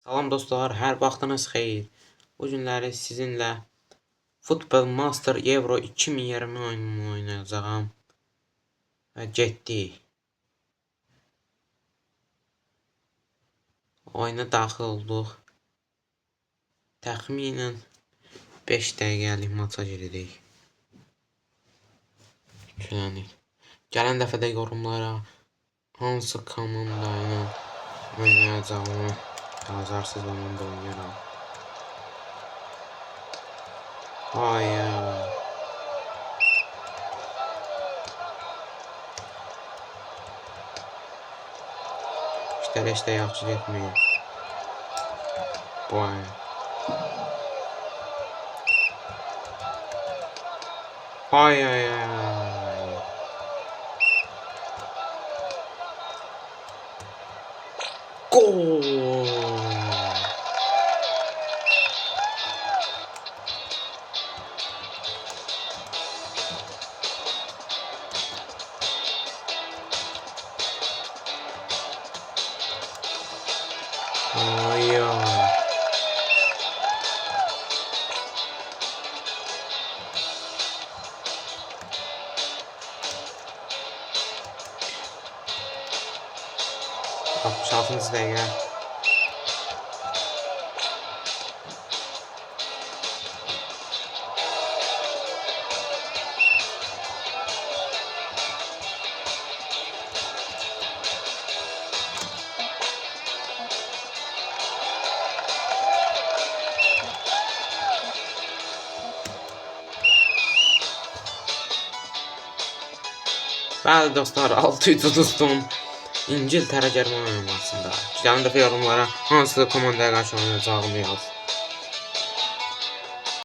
Salam dostlar, hər vaxtınız xeyir. Bu günləri sizinlə Football Master Euro 2020 oyununu oynayacağım. Və getdik. Oyuna daxil olduq. Təxminən 5 dəqiqəlik maça giririk. Yüklənir. Gələn dəfədə yorumlara hansı komanda ilə oynayacağımı yazarsınız, onu da oynayacağım. Hayır. İşlər heç də yaxşı getmir. Vay. Ay ay ay. Gol. Ay ay. Bak 66. dəqiqə. Bəli dostlar, 600 udustum İngiltərə Germaniya oynamasında. Gələn dəfə yorumlara hansı komandaya qarşı oynayacağımı yaz.